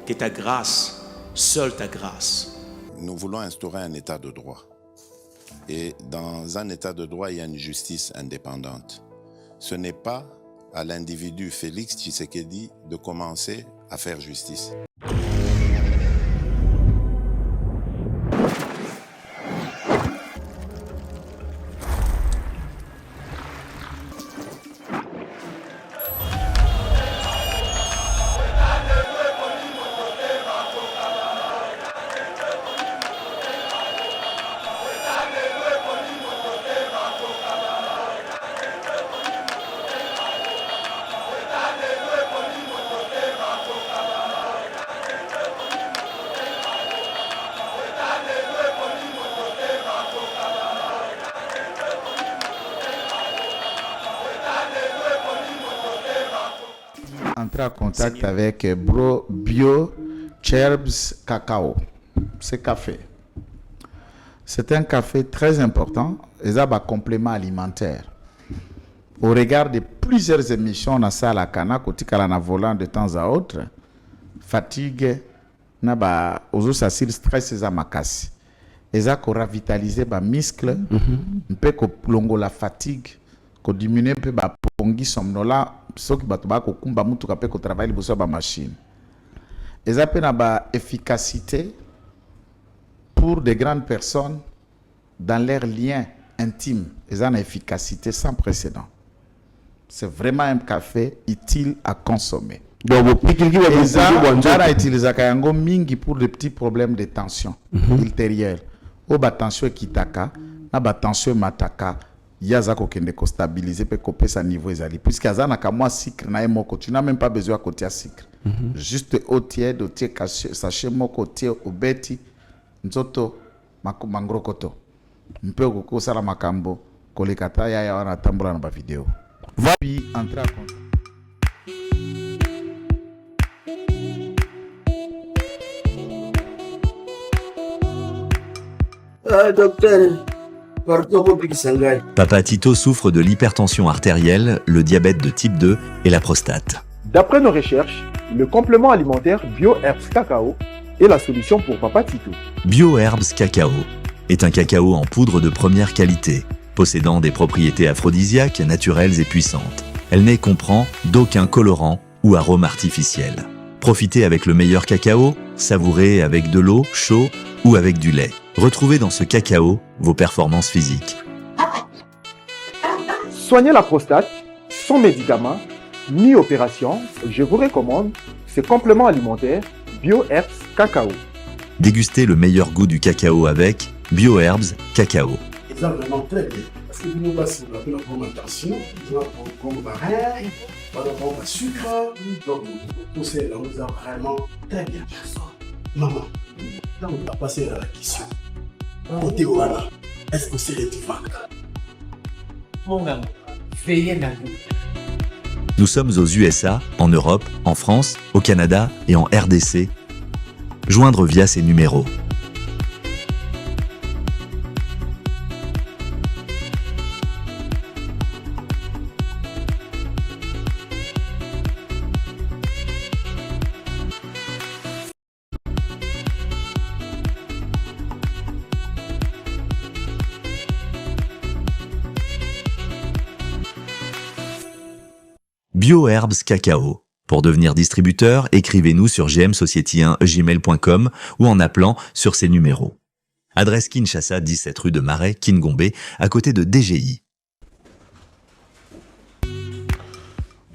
que ta grâce, seule ta grâce. Nous voulons instaurer un état de droit. Et dans un état de droit, il y a une justice indépendante. Ce n'est pas à l'individu Félix Tshisekedi de commencer à faire justice. Entrer en contact avec Bro Bio Herbs Cacao. Ce café. C'est un café très important et ça va complément alimentaire. Au regard de plusieurs émissions dans ça la cana côté na volant de temps à autre, fatigue na ba ozo sasir stress za makasi. Et ça ko revitaliser ba muscle, un peu ko longo la fatigue, ko diminuer un peu ba pongi somnola. Ce qui va kumba mutu kape ko travail liboso ba machine. Et ça peut na efficacité pour des grandes personnes dans leurs liens intimes. Et ça na efficacité sans précédent. C'est vraiment un café utile à consommer. Donc et ça on utilise kayango mingi pour des petits problèmes de tension ultérieure. O ba tension kitaka, na ba tension mataka. Yaza ko kende ko stabiliser pe ko pesa niveau ezali puisque azana ka moi sucre na moko tu n'as même pas besoin côté sucre juste au tiède au tiè sachet moko tiè obeti nzoto mangrokoto mpe ko sala makambo kolekata ya wana tambula na ba vidéo va puis entrer à compte. Docteur Papa Tito souffre de l'hypertension artérielle, le diabète de type 2 et la prostate. D'après nos recherches, le complément alimentaire BioHerbs Cacao est la solution pour Papa Tito. BioHerbs Cacao est un cacao en poudre de première qualité, possédant des propriétés aphrodisiaques, naturelles et puissantes. Elle ne comprend d'aucun colorant ou arôme artificiel. Profitez avec le meilleur cacao, savourez avec de l'eau, chaud ou avec du lait. Retrouvez dans ce cacao vos performances physiques. Soignez la prostate sans médicaments ni opération. Je vous recommande ce complément alimentaire BioHerbs Cacao. Dégustez le meilleur goût du cacao avec BioHerbs Cacao. C'est vraiment très bien. Parce que nous passons la alimentation, nous avons comme barrière, nous avons le sucre, donc tout ça, nous avons vraiment très bien. Maman, là on va passer à la question. Côté Ouana, est-ce que c'est les vaincre? Mon gars, veillez dans vous. Nous sommes aux USA, en Europe, en France, au Canada et en RDC. Joindre via ces numéros. BioHerbs Cacao. Pour devenir distributeur, écrivez-nous sur gmsociety1gmail.com ou en appelant sur ces numéros. Adresse Kinshasa, 17 rue de Marais, Kingombe, à côté de DGI.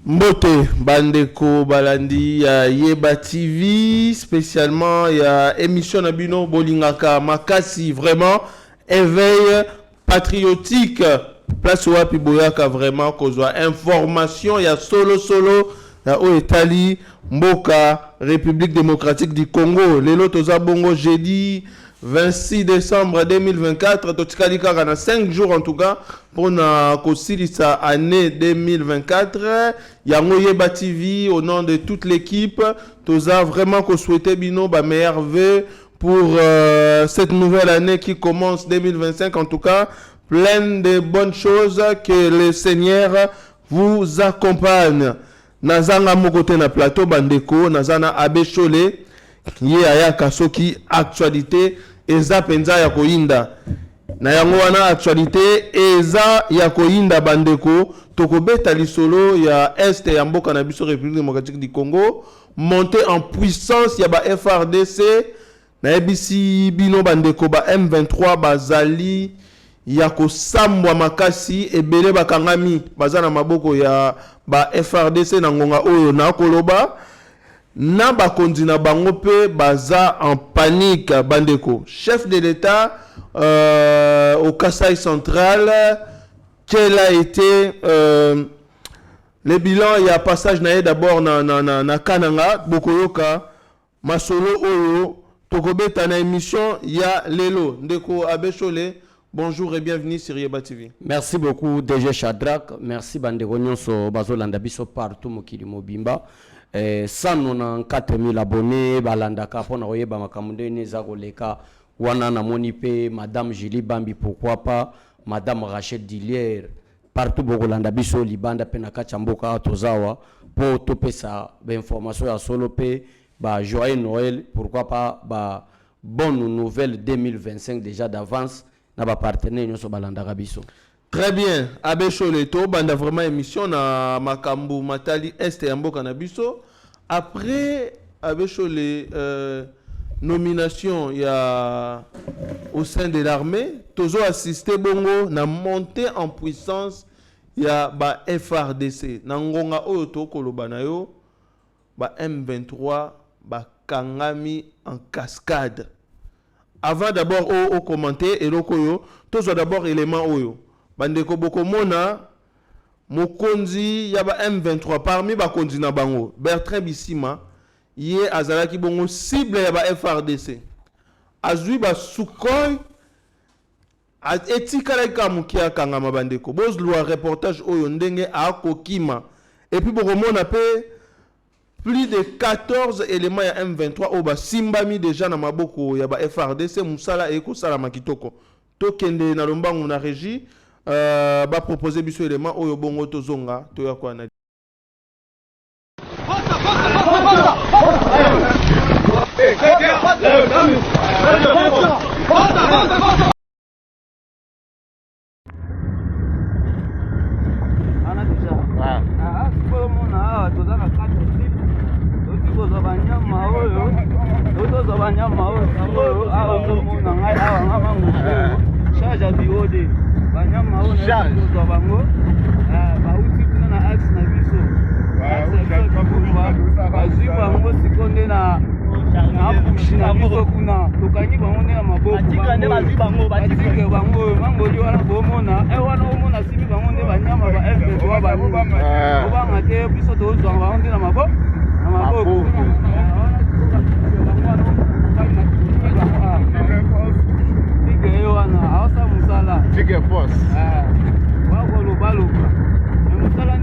Mbote, Bandeko, Balandi, Yeba TV, spécialement, il y a émission Nabino Bolingaka, Makasi, vraiment, éveil patriotique. Place où Wapi Boyaka vraiment kozwa information ya solo ya Oetali Mboka République démocratique du Congo lelo toza bongo jeudi 26 décembre 2024 totikali kaka na 5 jours en tout cas pour na kosilisa année 2024 yango Yeba TV au nom de toute l'équipe toza vraiment ko souhaiter bino ba meilleurs vœux pour cette nouvelle année qui commence 2025 en tout cas. Plein de bonnes choses, que le Seigneur vous accompagne. Nazanga Mokote na plateau Bandeko, Nazana Abe Chole, ye ayaka soki actualité eza penza ya koyinda na yango wana actualité eza ya koyinda bandeko tokobeta lisolo ya este ya mboka na biso République démocratique du Congo monter en puissance ya ba FRDC na ebisi bino bandeko ba M23 bazali ya kosambwa makasi ebele bakangami baza na maboko ya ba FRDC na ngonga oyo na koloba na bakonzi na bango pe baza en panique bandeko. Chef de l'État au Kasaï central, quel a été le bilan? Il y a passage na d'abord na Kananga Bokoyoka Masolo Oyo Tokobeta na émission ya Lelo Ndeko Abechole. Bonjour et bienvenue sur Yeba TV. Merci beaucoup DG Shadrack, merci bandeko nyonso bazolanda biso partout mokili mobimba. Sans nous 4000 abonnés balandaka pona oyeba makambo ndeni za koleka wana na monipe madame Julie Bambi pourquoi pas madame Rachel Dillier partout bokolanda biso libanda pe na kachamboka tozawa po topesa ba information ya solo pe ba joyeux Noël pourquoi pas ba bonne nouvelle 2025 déjà d'avance na ba partenaire nyonso balandaka biso. Très bien. Abechole to banda vraiment émission na makambu matali este ya mboka na biso. Après Abechole nomination ya au sein de l'armée, tozo assisté bongo na montée en puissance ya ba FRDC. Na ngonga oyo to koloba na yo ba M23 ba kangami en cascade. Avant d'abord au commenter et lokoyo, tozo d'abord élément oyo. Bandeko bokomona mokonzi ya ba M23 parmi bakonzi na bango Bertrand Bissima ye azalaki bongo cible ya ba FRDC azui ba Sukhoi etikala ikamukia kangama bandeko bozlwa reportage oyo ndenge akokima et puis bokomona pe plus de 14 éléments ya M23 oba simbami déjà na maboko ya ba FRDC musala eko sala makitoko tokende na lombango na régie ba proposer biso élément oyo bongo tozonga toya kwa na courage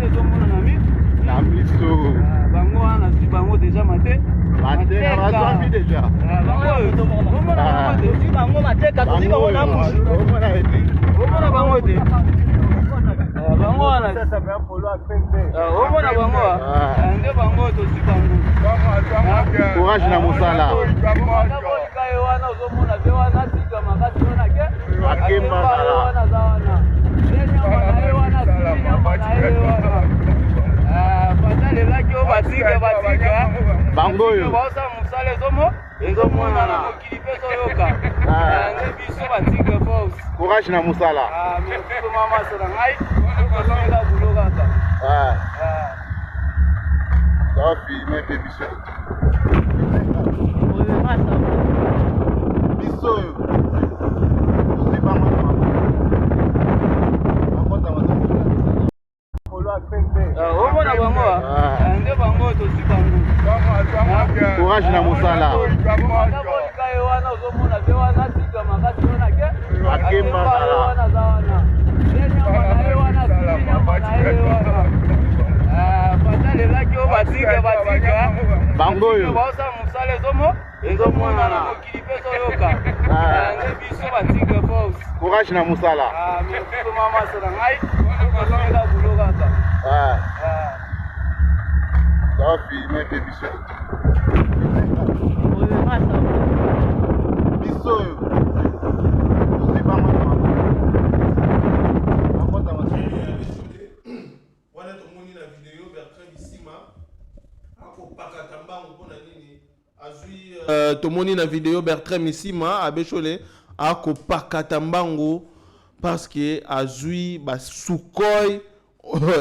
na musala bangoyo courage na musala courage na musala bangoyo courage na musala tomoni na vidéo Bertrand Misima abechole ako pakata mbango parce que azui ba Sukhoi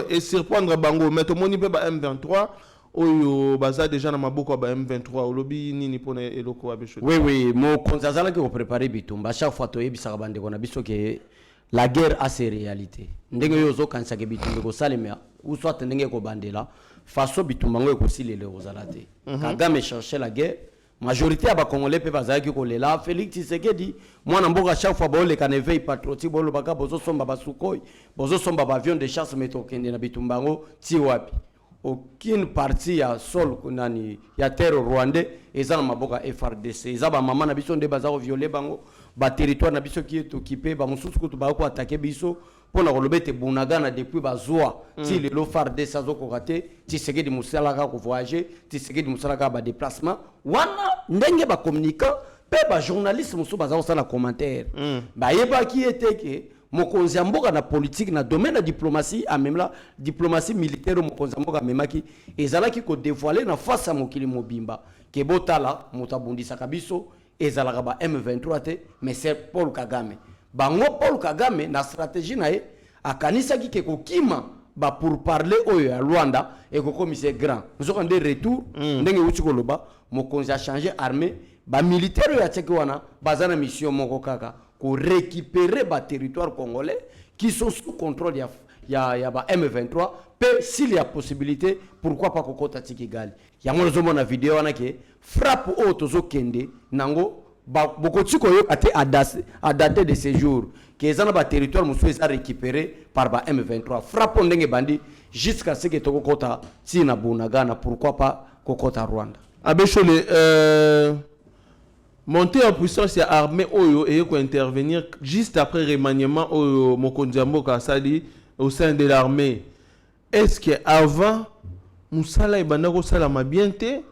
et surprendre bango mais tomoni pe ba M23 oyo baza déjà na maboko ba M23 olobi nini pona eloko abechole. Oui, mo konzazala ki ko préparer bitumba chaque fois to yebisa bande ko na biso ke la guerre a ses réalités. Ndenge yo zo kanisa ke bitumba ko salemia ou soit ndenge ko bandela faso bitumba ngo ko silele ozalate. Kagame chercher la guerre. Majorité aba congolais pe bazaki ko lela Félix Tshisekedi mwana mboka chaque fois bole ka éveil patriotique bolo baka bozo somba ba Sukhoi bozo somba ba avion de chasse meto kende na bitumbango ti wapi aucune partie ya sol kunani ya terre rwandais eza na maboka FRDC eza ba mama na biso nde bazako violer bango ba territoire na biso qui est occupé ba mususu kutu ba ko attaquer biso pona kolobete bunagana depuis bazwa ti le FARDC azoko kate Tshisekedi musala ka ko voyager Tshisekedi musala ka ba déplacement wana ndenge ba communicant pe ba journaliste musu bazako sala commentaire ba yeba ki eteke mokonzi mboka na politique na domaine de diplomatie a même la diplomatie militaire mokonzi mboka memaki ezalaki ko dévoiler na face à mokili mobimba ke botala mutabundisa kabiso ezalaka ba M23 te mais c'est Paul Kagame bango Paul Kagame na stratégie na ye akanisaki ke kokima ba pour parler oyo ya Rwanda et ko commissaire grand nzoka nde retour ndenge uti koloba mokonzi a changer armée ba militaire ya tseki wana bazana mission moko kaka pour récupérer ba territoire congolais qui sont sous contrôle ya ba M23 pe s'il y a possibilité pourquoi pas kokota Kigali ya mo zo mona vidéo wana ke frappe o tozo kende nango beaucoup de choses à dater de ces jours que les territoires musu sont récupérés par ba M23 frappe ndenge bandi jusqu'à ce que toko kota tina bunagana pourquoi pas kokota Rwanda abechole monter en puissance ya armée oyo et ko intervenir juste après remaniement oyo mokonzi mboka sali au sein de l'armée est-ce que avant musala ibanda ko sala mabiente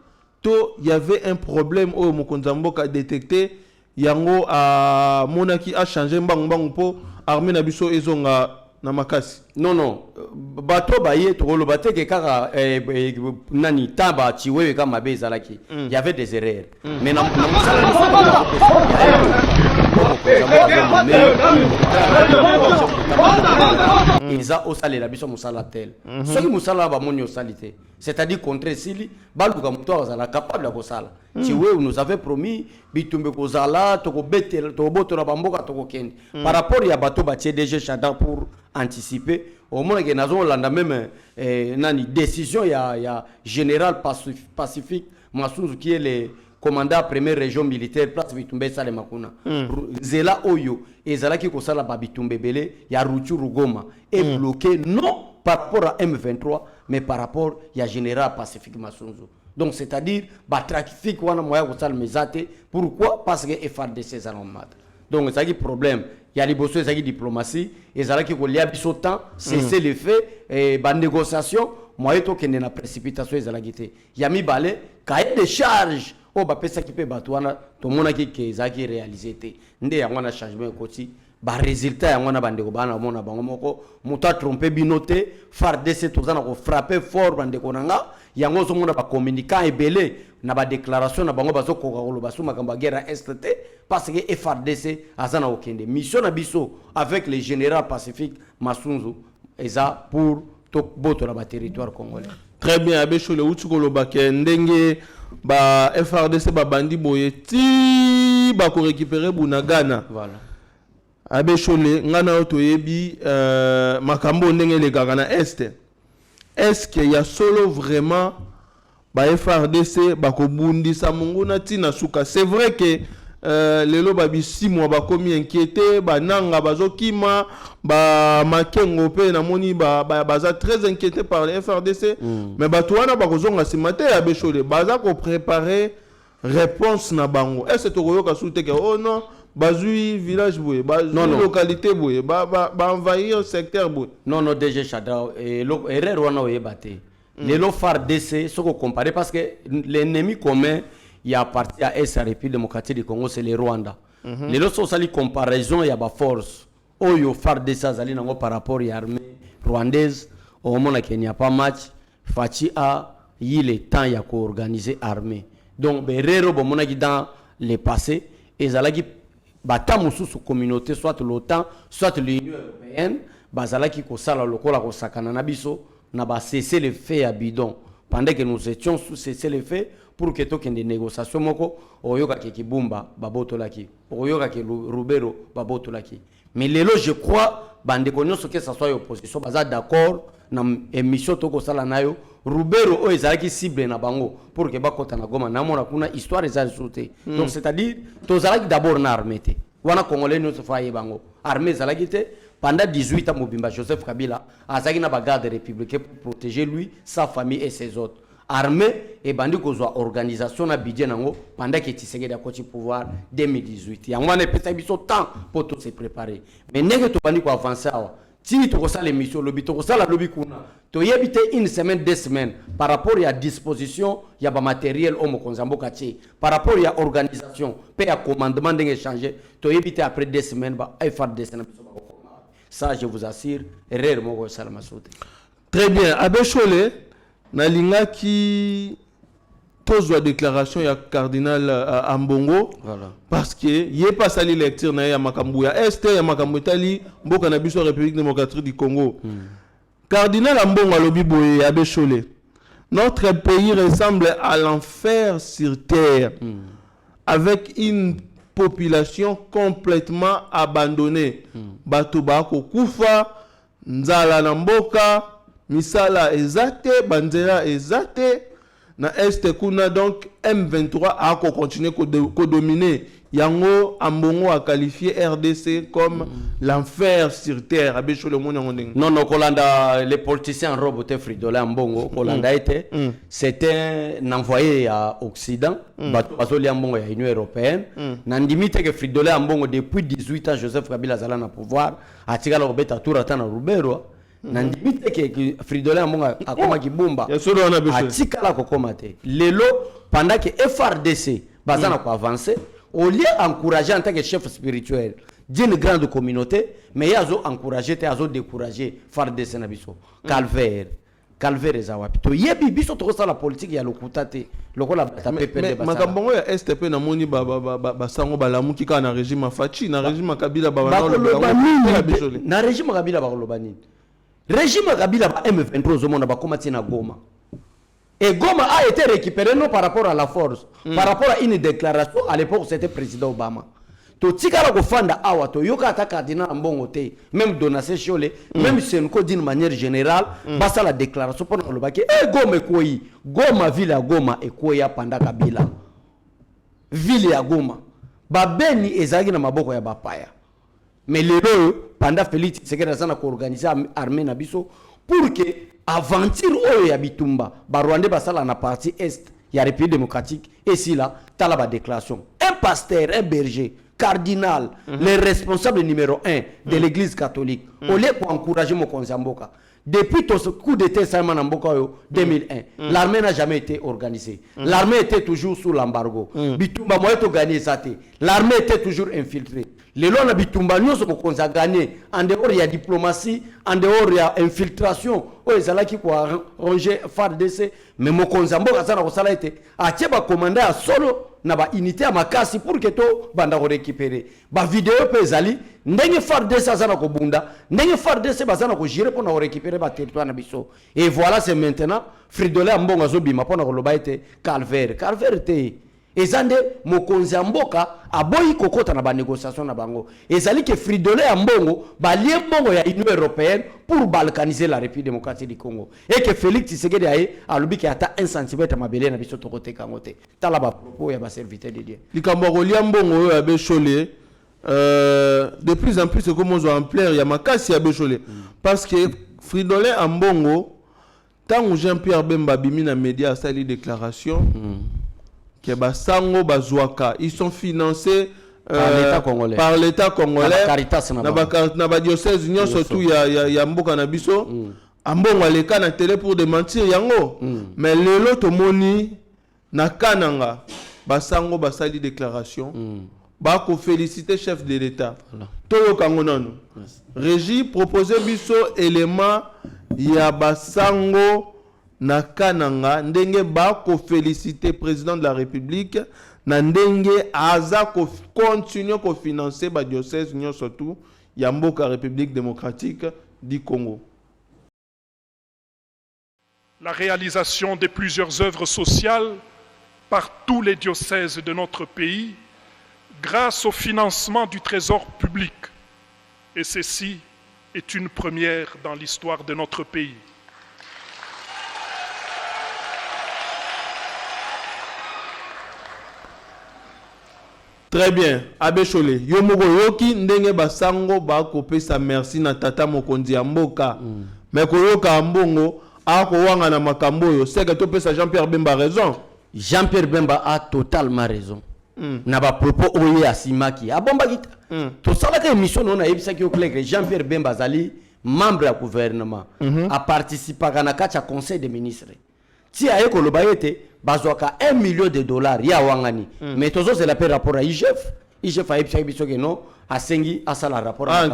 il y avait un problème au Mokonzamboka a détecté yango a monaki a changé mbang po armée na biso ezonga na makasi non bato baye to lo bateke kaka nani taba chiwewe kama beza laki il y avait des erreurs mais na Isa osale la biso musala tel ce qui musala ba moni osalité c'est-à-dire contre sili baluka muto azala capable ko sala chiwewe nous avait promis bitumbe ko zala to ko betel to boto na bamboka to ko kende par rapport ya bato ba DG Chada pour anticiper au moins que nazo landa même nani décision ya général Pacifique Massunzu qui est le commandant première région militaire place bitumbe sale makuna zela oyo ezala ki ko sala ba bitumbe belé ya Ruchuru Goma est bloqué non par rapport à M23 mais par rapport ya général Pacifique Massunzu donc c'est-à-dire ba trafic wana moya ko sala mezate pourquoi parce que FARDC zalomata donc ça qui problème il y a les bosses qui diplomatie et ça qui ko lia biso temps c'est le fait et ba négociation moyen to kende na précipitation ezala gité ya mi balé cahier de charge o ba pesa ki pe batwana to mona ki ke zaki réaliser te nde ya ngwana changement koti ba résultat ya ngwana bande ko bana mona bango moko muta tromper binoté FARDC to zana ko frapper fort bande ko nanga yango zo mona ba communicant ebele na ba déclaration na bango bazo ko ko ba suma kamba guerre STT parce que FARDC azana okende mission na biso avec le général Pacifique Massunzu eza pour to boto na ba territoire congolais. Très bien abechole utukolo ba ndenge ba FARDC ba bandi boye ti ba ko récupérer bunagana voilà abechole ngana otoyebi makambo ndenge le gagana est-ce qu'il y a solo vraiment ba FARDC ba ko bundisa munguna tina suka c'est vrai que lelo ba bisimo ba komi inquiété ba nanga bazokima ba makengo pe na moni baza très inquiété par les FARDC mais ba tuana ba kozonga simate ya bechole baza ko préparer réponse na bango est-ce que tokoyoka soute que oh non bazui village boye bazui localité boye ba envahir secteur boye non DG Chada erreur wana oyebate lelo FARDC soko comparer parce que l'ennemi commun il y a parti à est République démocratique du Congo c'est le Rwanda les autres sont sali comparaison il y a ba force oyo FARDC azali nango par rapport à l'armée rwandaise au moment qu'il n'y a pas match Fachi a eu le temps ya ko organiser armée Donc berero bomonaki dans le passé ezalaki bata mususu communauté soit l'OTAN soit l'Union européenne bazalaki kosala lokola kosakana na biso na ba cesser le fait à bidon pendant que nous étions sous cesser le fait pour que tokende négociation moko oyoka ke kibumba babotolaki oyoka ke Rubero babotolaki mais lelo je crois bande nyonso que ça soit opposition baza d'accord na émission toko sala nayo Rubero o ezalaki cible na bango pour que bakota na Goma na mona kuna histoire ezali sauté donc c'est-à-dire tozalaki d'abord na armée te wana congolais nyonso faye bango armée ezalaki te pendant 18 ans Mobimba Joseph Kabila azaki na bagarde républicain pour protéger lui sa famille et ses autres armée et bandi kozwa organisation na budget nango pendant que Tshisekedi a côté pouvoir 2018 yango wana pesa biso temps pour tout se préparer mais nenge to bandi ko avancer awa ti to ko sala émission lobby to ko sala lobby kuna to yebite une semaine 2 semaines par rapport à disposition ya ba matériel homo konzambo kati par rapport à organisation pe à commandement ndenge changer to yebite après 2 semaines ba FR des ça je vous assure erreur moko sala masoute. Très bien Abeshole nalinga ki tozwa déclaration ya cardinal Ambongo voilà. Parce que yé pas sali lecture na ya makambu ya este ya makambu tali mboka na biso République démocratique du Congo. Cardinal Ambongo alobi boye Abeshole notre pays ressemble à l'enfer sur terre avec une population complètement abandonnée. Bato bako kufa nzala na mboka misala ezate banzela ezate na este kuna donc M23 a continué ko dominer yango Ambongo a qualifié RDC comme l'enfer sur terre Abeshole mona ngondeng non Kolanda les politiciens en robe te Fridolin Ambongo Kolanda était c'était un envoyé à Occident bazoli Ambongo ya Union européenne na ndimite que Fridolin Ambongo depuis 18 ans Joseph Kabila zala na pouvoir atikala robeta tour atana Rubero na ndimite que Fridolin Ambongo akoma kibumba atikala kokoma te lelo pendant que FRDC bazana ko avancer au lieu d'encourager en tant que chef spirituel d'une grande communauté, mais il a encouragé, il a découragé FARDC Nabiso. Calvaire et Zawapi. To yebi biso to la politique ya lokutate. Lokola tapé pende basala. Makambongo ya STP na moni ba sango ba lamuki ka na régime Fachi, na régime Kabila ba na régime Kabila ba kolobani. Régime Kabila ba M23 zomona ba komati na Goma. Et Goma a été récupéré non par rapport à la force, par rapport à une déclaration à l'époque c'était président Obama. To tikala ko fanda awa to yoka ta cardinal Ambongo te, même Donace Chiole, même Senko d'une manière générale, basa la déclaration pour le baki Goma koyi, Goma ville à Goma et koya panda Kabila. Ville à Goma. Ba beni ezagi na maboko ya bapaya. Mais le pendant Félix Tshisekedi sana ko organiser armée na biso pour que aventure oyo ya bitumba ba Rwanda basala na partie est ya République démocratique et si là tala ba déclaration un pasteur un berger cardinal le responsable numéro 1 de l'église catholique au lieu pour encourager mon konzamboka depuis ce coup d'état Simon Mboka 2001 l'armée n'a jamais été organisée l'armée était toujours sous l'embargo bitumba moyo to gagner ça l'armée était toujours infiltrée les lois na bitumba nyonso ko konza gagner en dehors il y a diplomatie en dehors il y a infiltration o ezalaki ko ranger FARDC mais mo konzamboka sana ko sala été a tieba commander à solo na ba unité à makasi pour que to banda ko récupérer ba vidéo pe ezali ndenge FARDC sana ko bunda ndenge FARDC bazana ko gérer pour na récupérer ba territoire na biso et voilà c'est maintenant Fridolin Ambongo zobima pour na ko loba été calvaire te ezande mokonzi mboka aboyi kokota na ba négociation na bango ezali que Fridolin Ambongo ba lié mbongo ya Union européenne pour balkaniser la République démocratique du Congo et que Félix Tshisekedi alobi ki ata 1 cm mabele na biso to côté kangote tala ba propos ya ba serviteur de Dieu likambo kolia mbongo ya Beshole de plus en plus c'est comme on ampleur ya makasi ya Beshole parce que Fridolin Ambongo tant Jean-Pierre Bemba bimi na média sali déclaration que basango bazwaka ils sont financés par l'état congolais na ba diocèse nyonso tout ya mboka na biso Ambongo aleka na télé pour démentir yango mais lelo to moni na kananga basango basali déclaration ba ko féliciter chef de l'état to kango nanu régie proposer biso élément ya basango na kananga ndenge ba ko féliciter président de la République na ndenge aza ko continuer ko financer ba diocèse nyo surtout ya mboka République démocratique du Congo. La réalisation de plusieurs œuvres sociales par tous les diocèses de notre pays grâce au financement du trésor public. Et ceci est une première dans l'histoire de notre pays. Très bien. Abbé Cholé, yo moko yoki ndenge basango ba kopesa merci na tata mokonzi ya mboka. Mais koyoka mbongo ako wanga na makambo yo, c'est que topesa Jean-Pierre Bemba raison. Jean-Pierre Bemba a totalement raison. Na ba propos oye asimaki. Abomba kita. To sala ka émission non na ebisa ki o clair Jean-Pierre Bemba zali membre du gouvernement a participé à na conseil des ministres. Si aye ko lobayete bazwaka $1 million ya wangani. Mais tozo c'est la paix rapport à IGF. IGF a ebisa biso ke non asengi asala rapport à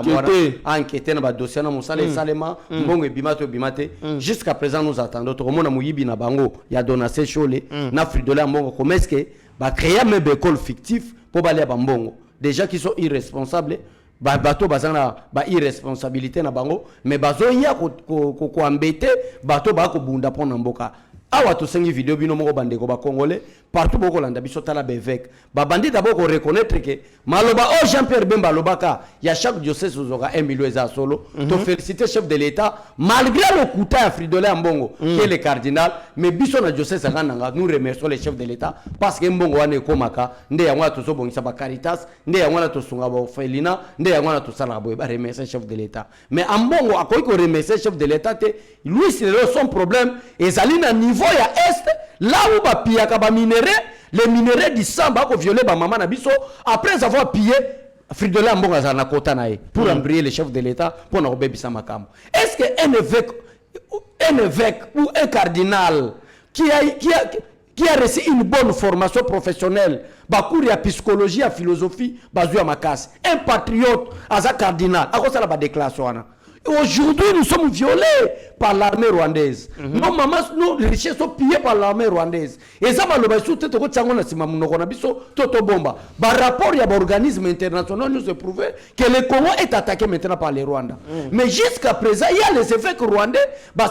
enquêter na ba dossier na musala salema mbongo bimato bimate. Jusqu'à présent nous attendons to mona muyibi na bango ya donation chole na fridola mbongo comment est-ce que ba créer même école fictif pour baler ba mbongo. Des gens qui sont irresponsables bato bazana ba irresponsabilité na bango mais bazo ya ko embêter bato ba ko bunda pona mboka. Awa to sengi vidéo bino moko bandeko ba congolais partout boko landa biso tala bevek ba bandi d'abord ko reconnaître que maloba o Jean-Pierre Bemba lobaka ya chaque diocèse ozoka 1 million za solo to féliciter chef de l'état malgré le coup à Fridolin Mbongo qui est le cardinal mais biso na diocèse nganga nous remercions le chef de l'état parce que Mbongo wane komaka nde ya ngwana to so bongisa ba Caritas nde ya ngwana to sunga ba Felina nde ya ngwana to sala ba remercier chef de l'état mais Mbongo akoyi ko remercier chef de l'état te lui c'est son problème et zalina niveau ya est là où ba pillaka ba minerais les minerais du sang ba ko violer ba maman na biso après avoir pillé Fridolin Mbongo za na kota nae pour embrayer le chef de l'état pour na obebisa makambo. Est-ce que un évêque ou un cardinal qui a reçu une bonne formation professionnelle bakouri ya psychologie ya philosophie bazu ya makasi un patriote aza cardinal akosala ba déclaration wana? Aujourd'hui, nous sommes violés par l'armée rwandaise. Nos mamans, nos richesses sont pillées par l'armée rwandaise. Et ça, par rapport à l'organisme international, nous a prouvé que le Congo est attaqué maintenant par les Rwandais. Mais jusqu'à présent, il y a les évêques rwandais,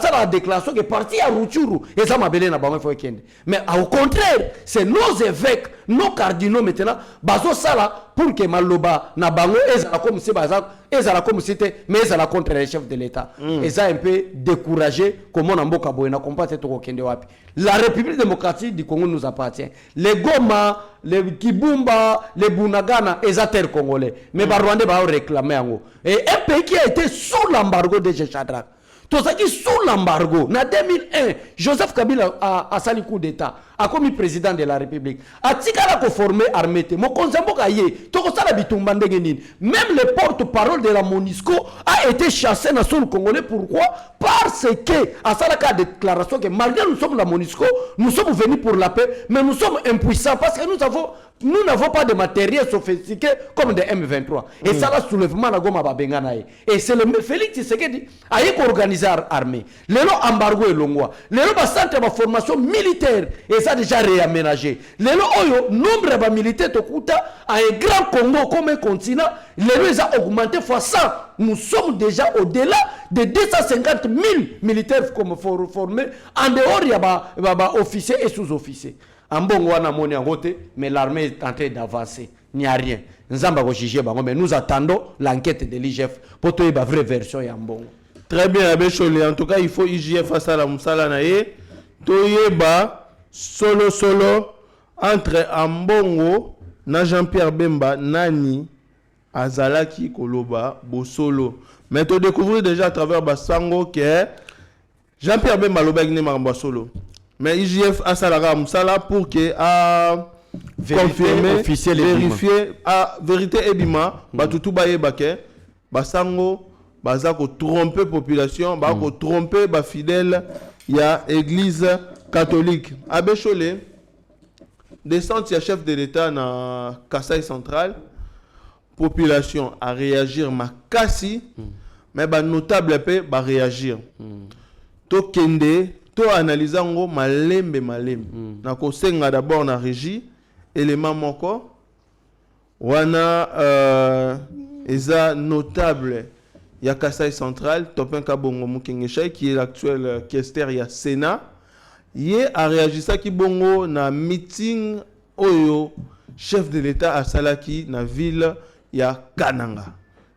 ça la déclaration qui est parti à Rutshuru. Et ça m'a belé na bango faut kende. Mais au contraire, c'est nos évêques, nos cardinaux maintenant, bazo sala pour que maloba na bango ezala comme si bazak ezala comme si mais ezala contre les chefs de l'État. Et ça un peu découragé comment on mboka boyena combattre to kende wapi. La République démocratique du Congo nous appartient. Les Goma, les Kibumba, les Bunagana, les terres congolais. Mais les Rwandais vont réclamer en haut. Et un pays qui a été sous l'embargo de Chadrak. Tout ça qui est sous l'embargo. En 2001, Joseph Kabila a sali coup d'État. A commis président de la République. A tika ko formé armée. Mon konzambo kaye. Toko sala bitumba ndengenin. Même le porte-parole de la MONUSCO a été chassé dans le sol congolais. Pourquoi? Parce que à ça la déclaration que malgré nous sommes la MONUSCO, nous sommes venus pour la paix, mais nous sommes impuissants parce que nous n'avons pas de matériel sophistiqué comme des M23. Et ça là soulèvement na goma babengana. Et c'est le Félix Tshisekedi a organisé l'armée. Le embargo et longwa. Le centre de formation militaire et ça déjà réaménagé. Le nombre de militaires de Kouta a un grand Congo comme un continent. Le a augmenté fois 100. Nous sommes déjà au-delà de 250 000 militaires comme formés. En dehors, il y a officiers et sous-officiers. En bon, mais l'armée est en train d'avancer. Il n'y a rien. Mais nous attendons l'enquête de l'IGF pour trouver la vraie version. Très bien, Abécholé. En tout cas, il faut IGF face à la Moussala Naye. Toyeba, solo, entre Ambongo, na Jean-Pierre Bemba, Nani, Azalaki, Koloba, Bosolo. Mais tu découvres déjà à travers Bassango que Jean-Pierre Bemba, Lobegné Maramba Solo. Mais IGF a salara Moussala pour que confirmer, vérifier à vérité ebima batutu baye bake basango bazako tromper population bako tromper ba fidèle ya église catholique. Abécholé descente ya chef de l'état na Kasai central population a réagir makasi mais ba notable pe ba réagir to kende to analyser ngo malembe na ko senga d'abord na régie élément moko wana eza notable ya Kasai Central Topenka Bongo Mukengeshai qui est l'actuel questeur ya Sénat yé a réagi ça qui bongo na meeting oyo chef de l'État à Salaki na ville ya Kananga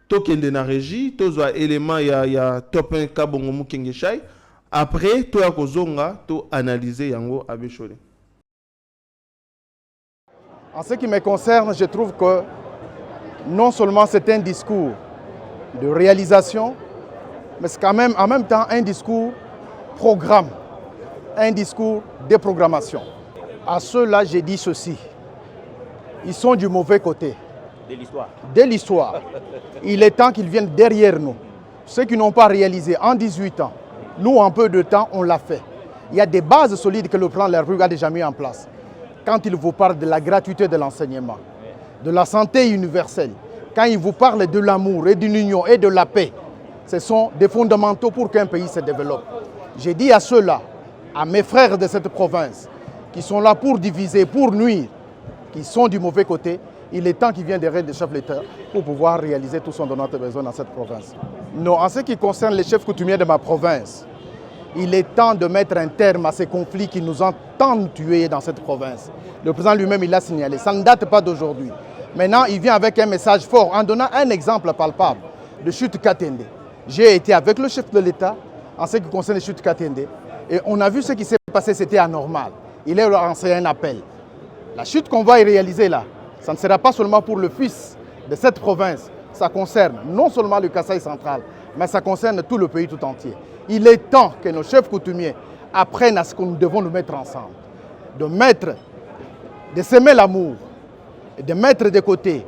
tokende na régie tozwa élément ya Topenka Bongo Mukengeshai après to ya kozonga to analyser yango abeshole. En ce qui me concerne, je trouve que non seulement c'est un discours de réalisation, mais c'est quand même en même temps un discours programme, un discours de programmation. À ceux-là, j'ai dit ceci. Ils sont du mauvais côté. De l'histoire. De l'histoire. Il est temps qu'ils viennent derrière nous. Ceux qui n'ont pas réalisé en 18 ans, nous, en peu de temps, on l'a fait. Il y a des bases solides que le plan de la République a déjà mis en place. Quand il vous parle de la gratuité de l'enseignement, de la santé universelle, quand il vous parle de l'amour et d'une union et de la paix, ce sont des fondamentaux pour qu'un pays se développe. J'ai dit à ceux-là, à mes frères de cette province, qui sont là pour diviser, pour nuire, qui sont du mauvais côté, il est temps qu'ils viennent derrière des chefs d'État pour pouvoir réaliser tout ce dont on a besoin dans cette province. Non, en ce qui concerne les chefs coutumiers de ma province, il est temps de mettre un terme à ces conflits qui nous ont tant tués dans cette province. Le président lui-même, il l'a signalé. Ça ne date pas d'aujourd'hui. Maintenant, il vient avec un message fort en donnant un exemple palpable de chute Katende. J'ai été avec le chef de l'État en ce qui concerne les chutes Katende et on a vu ce qui s'est passé, c'était anormal. Il a lancé un appel. La chute qu'on va y réaliser là, ça ne sera pas seulement pour le fils de cette province. Ça concerne non seulement le Kasai central, mais ça concerne tout le pays tout entier. Il est temps que nos chefs coutumiers apprennent à ce que nous devons nous mettre ensemble. De s'aimer l'amour, de mettre de côté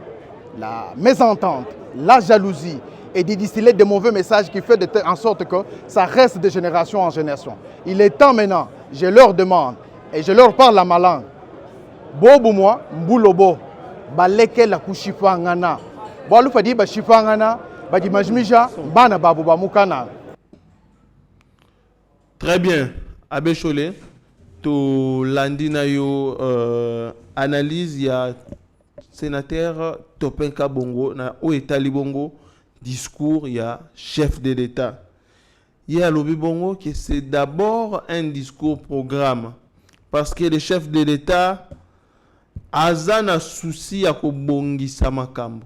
la mésentente, la jalousie et de distiller de mauvais messages qui font en sorte que ça reste de génération en génération. Il est temps maintenant, je leur demande et je leur parle à ma langue. Bobo moi, mboulobo, baleke la kushifa ngana. Boalu fadi ba shifa ngana, ba di majmija, bana babu ba mukana. Très bien. Abbé Cholé, to landina yo analyse ya sénateur Topenka Bongo na o Etali Bongo discours ya chef de l'État. Il y a lobby Bongo que c'est d'abord un discours programme parce que le chef de l'État azana souci à ko bongisa makambo.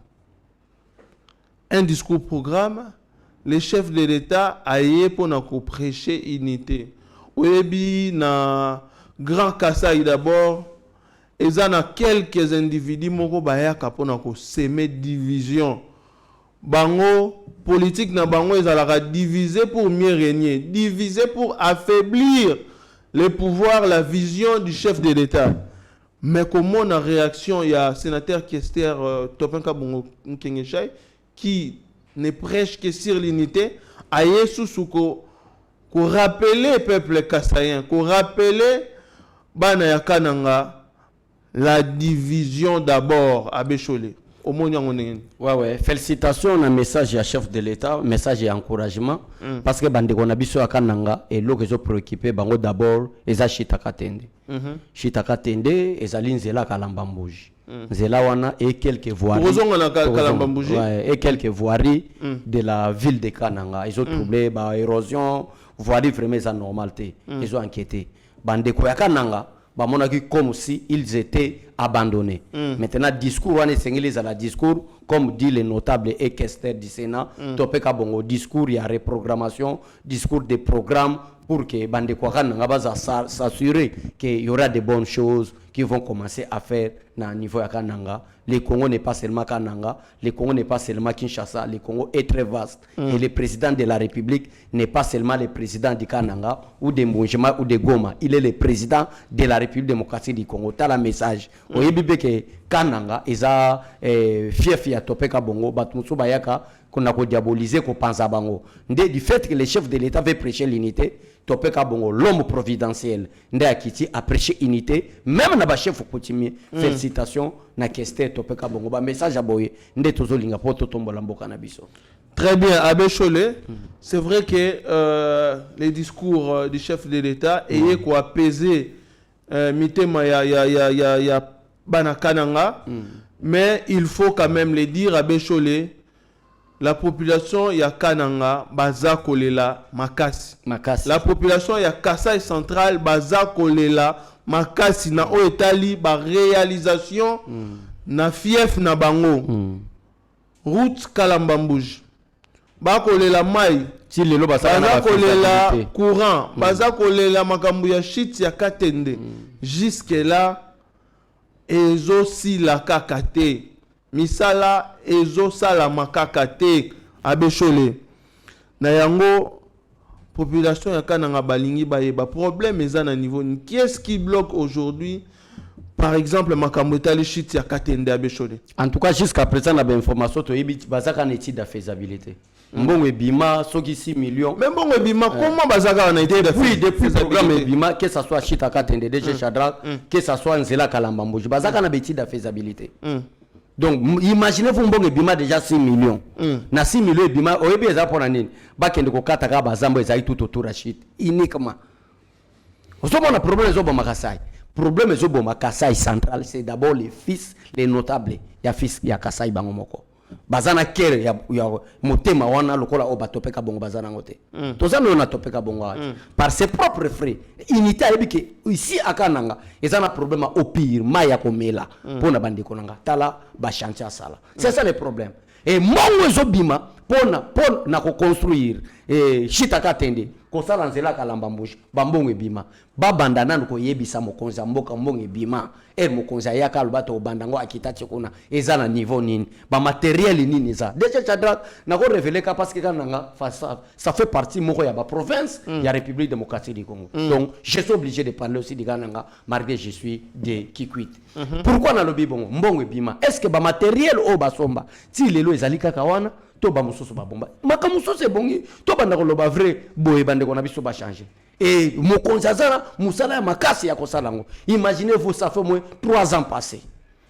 Un discours programme. Le chef de l'État a eu pour prêcher unité. Oyebi na Grand Kasai d'abord, et il y a quelques individus qui ont semé division. Bango politique na bango ils ont divisé pour mieux régner, divisé pour affaiblir le pouvoir, la vision du chef de l'État. Mais comment la réaction, il y a sénateur questeur Topenka Bongo Mukengeshai qui ne prêche que sur l'unité, à Yesu qu'on rappeler le peuple kassaïen, qu'on rappeler Bana ya Kananga la division d'abord à Bécholé. Ouais, félicitations on a message à chef de l'État, message et encouragement parce que bandeko na biso ya Kananga et lo kezo préoccupé bango d'abord eza Shitakatende. Shitakatende ezali nzela kalamba mbuji. Nzela wana et quelques voiries. Et quelques voiries de la ville de Kananga. Ils ont troublé ba érosion, voirie vraiment sa normalité. Ils ont enquêté. Bandeko ya Kananga ba monaki comme si ils étaient abandonnés. Maintenant discours wana sengeli za la discours comme dit le notable et questeur du Sénat, Topeka Bongo discours il y a reprogrammation, discours de programme pour que bandeko Kananga va s'assurer qu'il y aura de bonnes choses qui vont commencer à faire à niveau de Kananga. Le Congo n'est pas seulement Kananga, le Congo n'est pas seulement Kinshasa, le Congo est très vaste. Et le président de la République n'est pas seulement le président de Kananga ou de Mbonjima ou de Goma. Il est le président de la République démocratique du Congo. Tu as le message. Au Yébibe que Kananga, ils ont fief ya Topeka Bongo, Batmusu Bayaka, qu'on a diabolisé, qu'on pense à Bango. Du fait que le chef de l'État veut prêcher l'unité, topeka bongo l'homme providentiel nde akiti apprécier unité même na ba chef coutumier félicitations na keste topeka bongo ba message aboye nde tozolinga po totombola mboka na biso. Très bien, Abbé Chollet, c'est vrai que les discours du chef de l'État aient quoi apaiser mitema ya banakananga, mais il faut quand même le dire, Abbé Chollet, la population ya Kananga baza kolela makasi. La population ya Kasai central baza kolela makasi na o etali ba réalisation na fief na bango. Route Kalambambouj. Bakolela mai ti lelo baza kolela courant baza kolela makambo ya shit ya Katende jusque là ezo sila kakate misala ezo sala makakate Abbé Chollet na yango population ya Kananga balingi bayeba problème eza na niveau ni qu'est-ce qui bloque aujourd'hui par exemple makambo etali shit ya Katende Abbé Chollet. En tout cas jusqu'à présent na ba information to yebi bazaka na étude de faisabilité. Mbongo ebima soki 6 millions. Mais mbongo ebima comment bazaka na étude de faisabilité? Oui, depuis le programme ebima que ça soit Chita Katende DG Shadrach, que ça soit Nzela Kalambambouji, bazaka na étude de faisabilité. Donc imaginez-vous mbongo ebima déjà 6 millions. Na 6 millions ebima oyebi eza pona nini? Bakende ko kataka bazambo ezai tout autour à Chita. Uniquement. Osomo na problème zo boma Kasai. Problème zo boma Kasai central, c'est d'abord les fils, les notables. Ya fils ya Kasai bango moko. Bazana kere ya motema wana lokola o batopeka bongo bazana ngote. Tozana na topeka bongo par ses propres frais. Unité ebike ici à Kananga, ezana problème au pire maya komela pona bandeko nanga tala ba chantier sala. C'est ça le problème. Et mongo zobima pona na ko construire Chita Katende ko sala Nzela Kalambambouji bambongo ebima babanda nanu ko yebisa mokonza mboka mbongo ebima mokonza yaka lubato obandango akitati kuna ezana niveau nini ba matériel nini za déjà Shadrach na ko révéler ka parce que Kananga ça fait partie moko ya ba province ya République démocratique du Congo. Donc je suis obligé de parler aussi de Kananga malgré je suis de Kikwit. Pourquoi na lobi bongo mbongo ebima est-ce que ba matériel o basomba ti lelo ezali kaka wana to ba mususu ba bomba makamuso se bongi to banda ko loba vrai boye bande ko na biso ba changer et mokonza zana musala ya makasi ya kosalango. Imaginez-vous ça fait moins 3 ans passés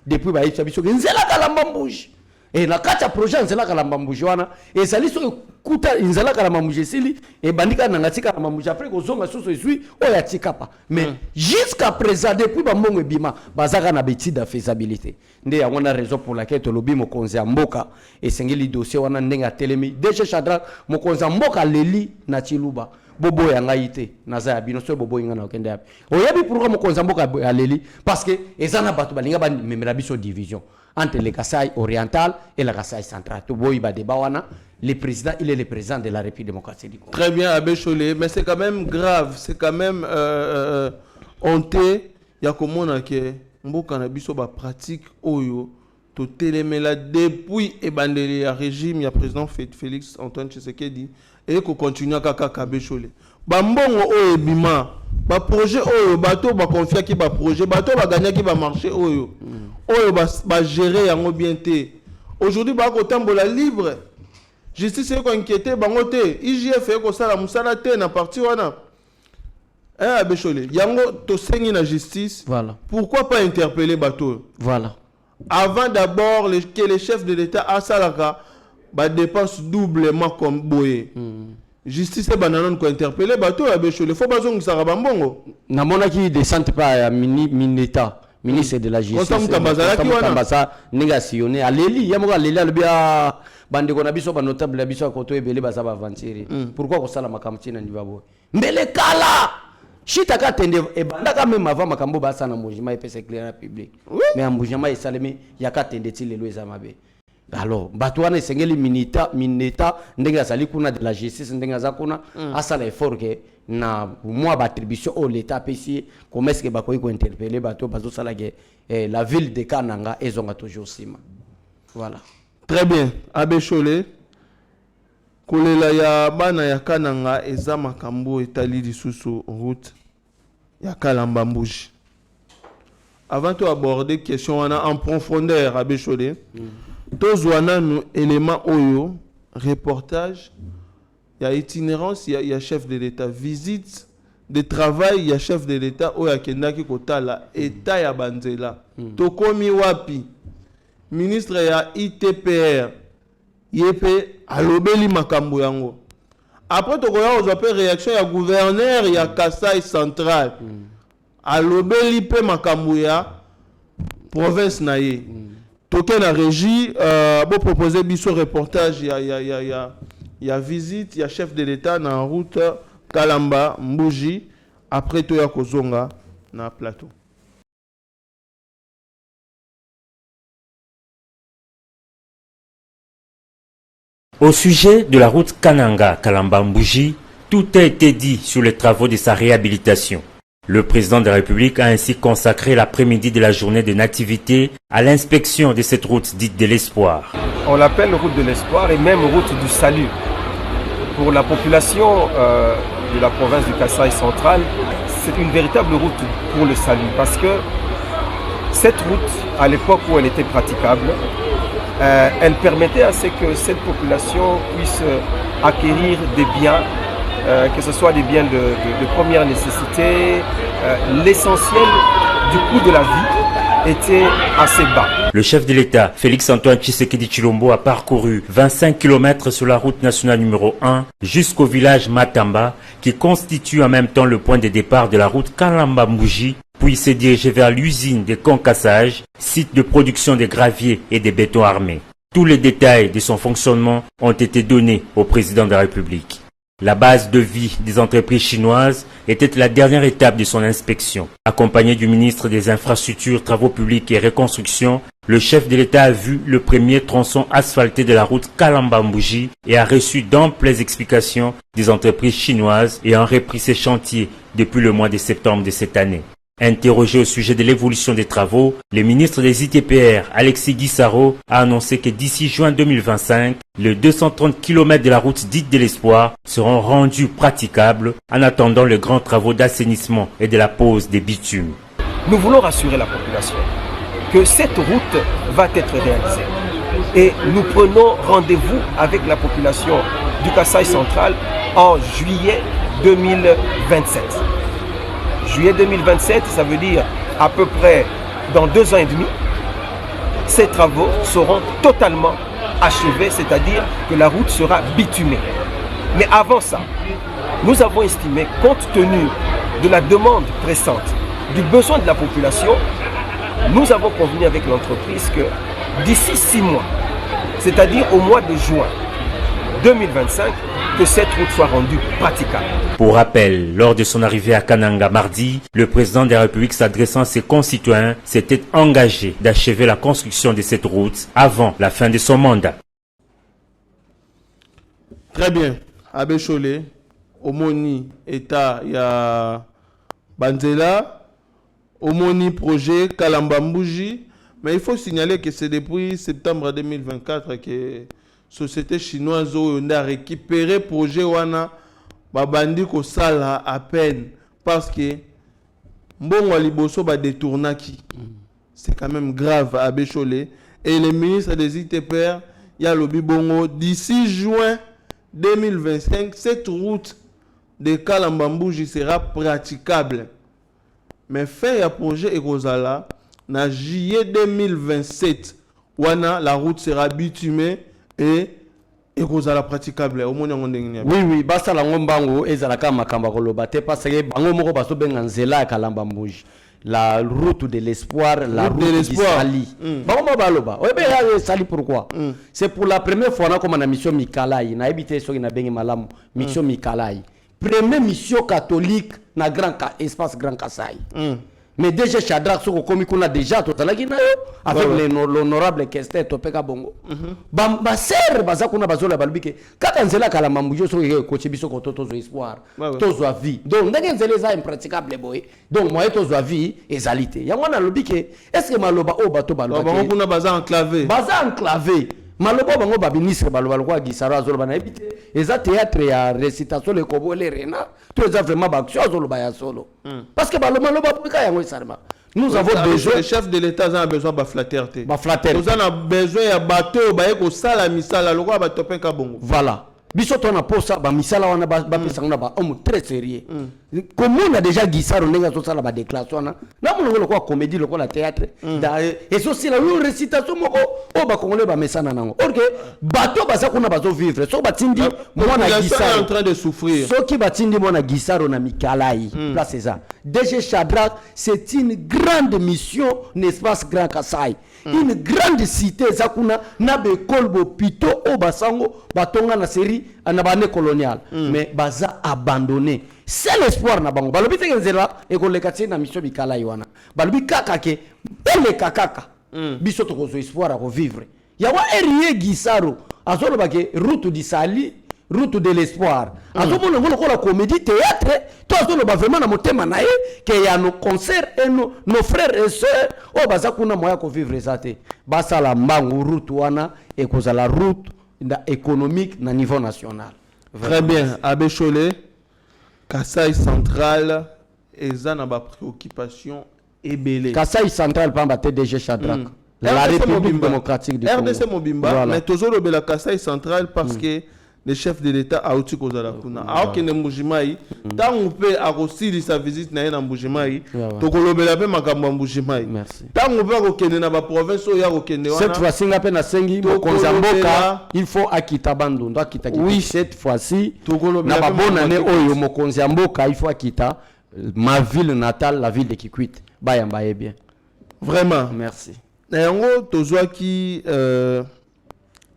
depuis ba yitsa biso Nzela Kalambambouji et na kacha projet Nzela Kalambambouji wana et sali so kuta Nzela Kalambambouji sili et bandika nanga tika Kalambambouji après ko zonga soso isui o ya tikapa mais jusqu'à présent depuis ba mbongo bima bazaka na beti de faisabilité nde ya wana raison pour laquelle to lobi mokonza mboka et sengeli dossier wana ndenga telemi DG Shadrach mokonza mboka leli na Chiluba bobo ya ngaite naza ya bino so bobo inga na okende yapi oyebi pourquoi mokonza mboka ya leli parce que ezana batu balinga ba memela biso division entre le Kasai oriental et le Kasai central. To boy ba débat wana le président il est le président de la République démocratique du Congo. Très bien Abbé Chollet, mais c'est quand même grave, c'est quand même honté ya komona ke mboka na biso ba pratique oyo to telemela depuis ebandeli ya régime ya président Félix Antoine Tshisekedi et ko continue kaka Abbé Chollet. Ba mbongo oyo bima ba projet oyo bato ba confia ki ba projet bato ba gagner ki ba marché oyo oyo ba gérer yango bien té. Aujourd'hui ba ko tambola libre. Justice ko inquiété bango té. IGF ko sala musala té na parti wana. Abbé Chollet, yango to sengi na justice. Voilà. Pourquoi pas interpeller bato? Voilà. Avant d'abord que les chefs de l'État a salaka ba dépense doublement comme boye. Justice banana ko interpeller bato Abbé Chollet. Faut bazong sa bambongo. Na monaki descente pas Mineta. Ministre de la Justice. Constant négationnné. Aleli, yamoka aleli albia bande ko na biso ba notable la biso ko to ebele ba saba avancer. Pourquoi ko sala makamti na nivabo? Mbele kala. Chita Katende e banda ka même avant makambo ba sana mojima epese clair public. Mais ambujama esalemi ya Katende ti lelo ezamabe. Alors bato wana esengeli mineta ndenga sali kuna de la justice ndenga za kuna asala effort ke na moi attribution au l'état pesi comment est-ce que bakoyi ko interpeller bato bazo sala ke la ville de Kananga ezonga toujours sima. Voilà. Très bien. Abbé Chollet kolela ya bana ya Kananga eza makambo etali lisusu route ya Kalambambouji. Avant de aborder question en profondeur Abbé Chollet tozwana nous élément oyo reportage, il y a itinérance, il y a chef de l'État visite de travail ya chef de l'État oyo akendaki kotala État ya banzela. Tokomi wapi ministre ya ITPR yepe alobeli makambo yango. Après tokoya ozwa réaction ya gouverneur ya Kasai Central. Alobeli pe makambo ya province na ye. Toke na régie bo proposer biso reportage ya visite ya chef de l'État na route Kalamba Mbuji après toya kozonga na plateau. Au sujet de la route Kananga-Kalamba-Mbuji, tout a été dit sur les travaux de sa réhabilitation. Le président de la République a ainsi consacré l'après-midi de la journée de nativité à l'inspection de cette route dite de l'espoir. On l'appelle route de l'espoir et même route du salut. Pour la population de la province du Kasaï central, c'est une véritable route pour le salut parce que cette route, à l'époque où elle était praticable, elle permettait à ce que cette population puisse acquérir des biens, que ce soit des biens de première nécessité. L'essentiel du coût de la vie était assez bas. Le chef de l'État, Félix-Antoine Tshisekedi Tshilombo, a parcouru 25 km sur la route nationale numéro 1 jusqu'au village Matamba, qui constitue en même temps le point de départ de la route Kalamba-Mbuji, puis s'est dirigé vers l'usine de Concassage, site de production de gravier et de béton armé. Tous les détails de son fonctionnement ont été donnés au président de la République. La base de vie des entreprises chinoises était la dernière étape de son inspection. Accompagné du ministre des Infrastructures, Travaux publics et Reconstruction, le chef de l'État a vu le premier tronçon asphalté de la route Kalamba-Mbuji et a reçu d'amples explications des entreprises chinoises ayant repris ces chantiers depuis le mois de septembre de cette année. Interrogé au sujet de l'évolution des travaux, le ministre des ITPR, Alexis Guissaro, a annoncé que d'ici juin 2025, les 230 km de la route dite de l'espoir seront rendus praticables en attendant les grands travaux d'assainissement et de la pose des bitumes. Nous voulons rassurer la population que cette route va être réalisée. Et nous prenons rendez-vous avec la population du Kasaï central en juillet 2027. Juillet 2027, ça veut dire à peu près dans 2 ans et demi, ces travaux seront totalement achevés, c'est-à-dire que la route sera bitumée. Mais avant ça, nous avons estimé, compte tenu de la demande pressante, du besoin de la population, nous avons convenu avec l'entreprise que d'ici 6 mois, c'est-à-dire au mois de juin 2025, que cette route soit rendue praticable. Pour rappel, lors de son arrivée à Kananga mardi, le président de la République s'adressant à ses concitoyens s'était engagé d'achever la construction de cette route avant la fin de son mandat. Très bien. Abbé Cholé, Omoni État, il y a Banzela, Omoni projet Kalamba Mbuji, mais il faut signaler que c'est depuis septembre 2024 que société chinoise a récupéré le projet wana babandi ko sala à peine parce que mbongo liboso ba détournaki. C'est quand même grave à Bécholé et le ministre des ITPR ya lobi bongo d'ici juin 2025 cette route de Kalamba Mbuji sera praticable. Mais fait un projet ekozala na juillet 2027 wana la route sera bitumée et ekozala praticable au moins ngondengnya. Oui, basa la ngombango ezalaka makamba koloba te parce que bango moko baso benga nzela Kalamba Mbuji. La route de l'espoir, la route de Sali. Bango baloba. Oui, mais Sali pourquoi? C'est pour la première fois comme on a mission Mikalai, na habité so na bengi malamu, mission Mikalai. Première mission catholique na grand espace Grand Kasaï. Mais déjà Shadrach soko komi kuna déjà totalaki na avec l'honorable Kester Topeka Bongo. Ba ser baza kuna bazola balbike kaka nzela Kalamba Mbuji so ke coach biso ko tozo espoir. Tozo vie. Donc ndenge nzela za impraticable boy. Donc moi tozo vie ezalité. Ya mwana lobike est-ce que maloba o bato baloba. Ba kuna baza enclavé. Baza enclavé. Maloba bango ba ministre baloba kwa Gisaro azoloba na ebite. Eza théâtre ya récitation le kobo le rena. Tout ça vraiment ba action azoloba ya solo. Parce que maloba publika yango sarma. Nous avons besoin. Le chef de l'État a besoin de flatteté. Ba flatteté. Nous avons besoin ya bateau ba eko sala misala lokwa ba topeka bongo. Voilà. biso tona posa ba misala wana ba pesanga ba homme très sérieux comme on a déjà Guissaro nenga to sala ba déclaration na mulongo ko comédie ko la théâtre et so c'est la récitation moko o ba congolais ba mesana nango OK bato baza kuna bazo vivre so batindi mwana Guissaro en train de souffrir so ki batindi mwana Guissaro na Mikalai place c'est ça DG Shadrack c'est une grande mission n'espace Grand Kasai une grande cité zakuna na be kolbo pito o basango batonga na série na bane colonial mais baza abandonné c'est l'espoir na bango balobi te nzela ekoleka tse na mission bikala yiwana balobi kaka ke ele kakaka biso to kozo espoir à revivre yawa Erie Guissaro azolo bake route du Sali route de l'espoir azomona ngolo ko la comédie théâtre to azolo ba vraiment na motema na ye ke ya no concert et nos frères et sœurs o baza kuna moya ko vivre ça te basala mbangu route wana e kozala route économique na niveau national. Très bien. Abbé Cholet, Kasai Central, eza na ba préoccupation ebele. Kasai Central pamba TDG Shadrack. La République démocratique du Congo. RDC Mobimba, voilà. Mais toujours le Kasai Central parce que le chef de l'État a outi kozala kuna. Alors que Mbujimai, tant on peut arroser sa visite na Mbujimai, to kolobela pe makambo Mbujimai. Merci. Tant on peut okende na ba province o ya okende wana. Cette fois-ci ngape na sengi Mokonzamboka, il faut akita bandondo akita. Oui, cette fois-ci na ba bonne année oyo Mokonzamboka, il faut akita ma ville natale, la ville de Kikwit. Bayamba est bien. Vraiment. Merci. Nango tozwa ki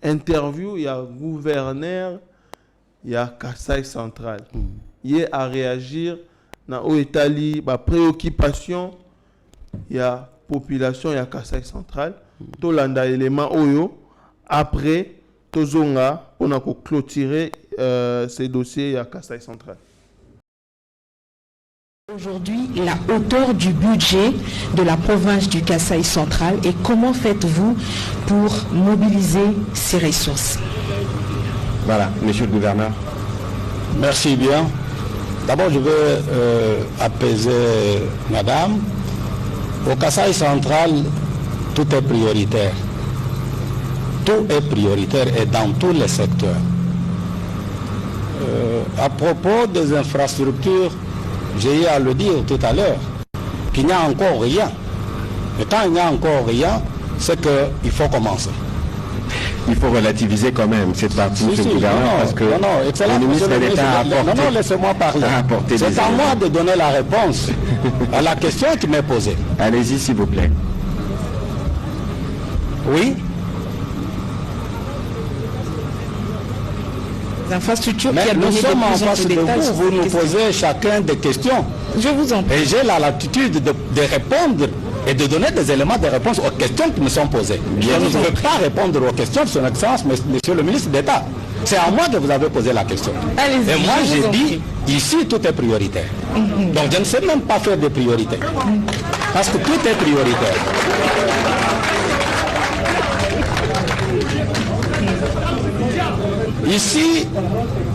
interview, il y a gouverneur, il y a Kasai Central. Il y a à réagir dans l'Italie, ma préoccupation, il y a population, il y a Kasai Central. Tout l'anda élément oyo. Après, tozonga, on a clôturer ces dossiers, il y a Kasai Central. Aujourd'hui, la hauteur du budget de la province du Kasaï central et comment faites-vous pour mobiliser ces ressources? Voilà, monsieur le gouverneur. Merci bien. D'abord, je veux apaiser madame. Au Kasaï central, tout est prioritaire. Tout est prioritaire et dans tous les secteurs. À propos des infrastructures, j'ai eu à le dire tout à l'heure, qu'il n'y a encore rien. Et quand il n'y a encore rien, c'est qu'il faut commencer. Il faut relativiser quand même cette partie, monsieur le gouverneur, parce que le ministre de l'État a apporté... Non, laissez-moi parler. C'est à moi de donner la réponse à la question qui m'est posée. Allez-y, s'il vous plaît. Oui. Infrastructures mais nous sommes en face de vous, vous nous posez chacun des questions. Je vous en prie. Et j'ai la latitude de répondre et de donner des éléments de réponse aux questions qui me sont posées. Je ne veux pas répondre aux questions de son Excellence, monsieur le ministre d'État. C'est à moi que vous avez posé la question. Et moi j'ai dit, ici tout est prioritaire. Donc je ne sais même pas faire de priorité. Parce que tout est prioritaire. Ici,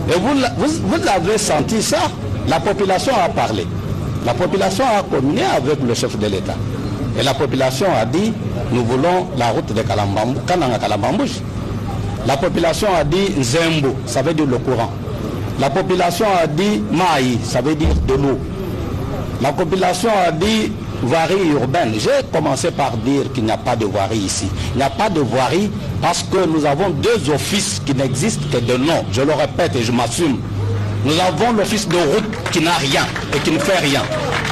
et vous avez senti ça, la population a parlé. La population a communié avec le chef de l'État. Et la population a dit, nous voulons la route de Kalambambouj. La population a dit Zembo, ça veut dire le courant. La population a dit Maï, ça veut dire de l'eau. La population a dit voirie urbaine. J'ai commencé par dire qu'il n'y a pas de voirie ici. Il n'y a pas de voirie parce que nous avons deux offices qui n'existent que de nom. Je le répète et je m'assume. Nous avons l'office de route qui n'a rien et qui ne fait rien.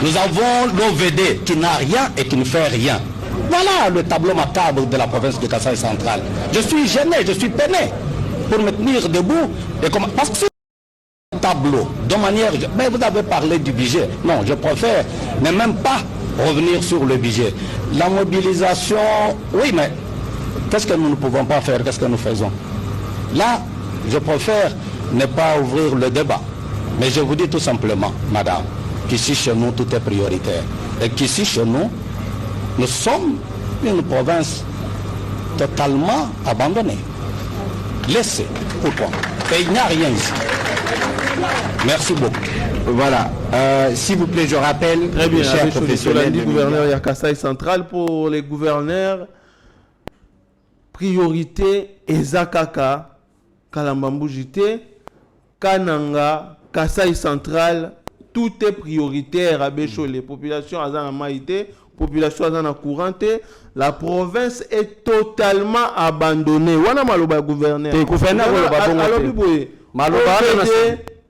Nous avons l'OVD qui n'a rien et qui ne fait rien. Voilà le tableau macabre de la province de Kasaï central. Je suis gêné, je suis peiné pour me tenir debout. Et parce que c'est un tableau, de manière... Mais vous avez parlé du budget. Non, je préfère ne même pas revenir sur le budget. La mobilisation, oui, mais qu'est-ce que nous ne pouvons pas faire? Qu'est-ce que nous faisons? Là, je préfère ne pas ouvrir le débat. Mais je vous dis tout simplement, madame, qu'ici chez nous, tout est prioritaire. Et qu'ici chez nous, nous sommes une province totalement abandonnée. Laissez. Pourquoi? Et il n'y a rien ici. Merci beaucoup. Voilà. S'il vous plaît, je rappelle... Très bien, cher professionnel du gouverneur Yakasaï central. Pour les gouverneurs, priorité Ezakaka, Kalambamboujité, Kananga, Kasaï central, tout est prioritaire à Bécho. Les populations à Maïté, population à courante, la province est totalement abandonnée. Wana maloba gouverneur.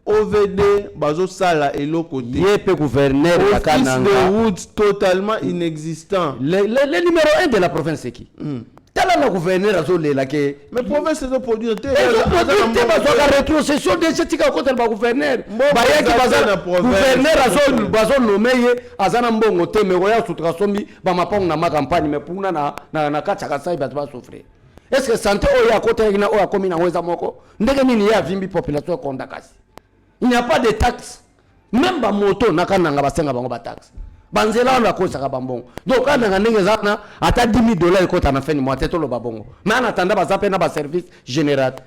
OVD, bazo sala et le côté. Gouverneur Office de route totalement inexistant. Le numéro 1 de la province c'est qui? Le gouverneur a zolé là que. Mais province c'est produire. Rétrocession de cette côté le gouverneur. Gouverneur a zolé bazo nommé azana mbongo te mais roya sutrasombi ba mapong na ma campagne mais pour na kacha sai ba souffrir. Est-ce que santé oya côté ina oya commune na weza moko ndenge nini ya vimbi population kondakasi. Il n'y a pas de taxes. Même ba moto nakananga basenga bango ba taxes. Banzela la cause à bambon. Donc quand on a négocié à 10 000 $, quand on a fait une moitié de babongo. Mais en attendant, on a fait un service générateur.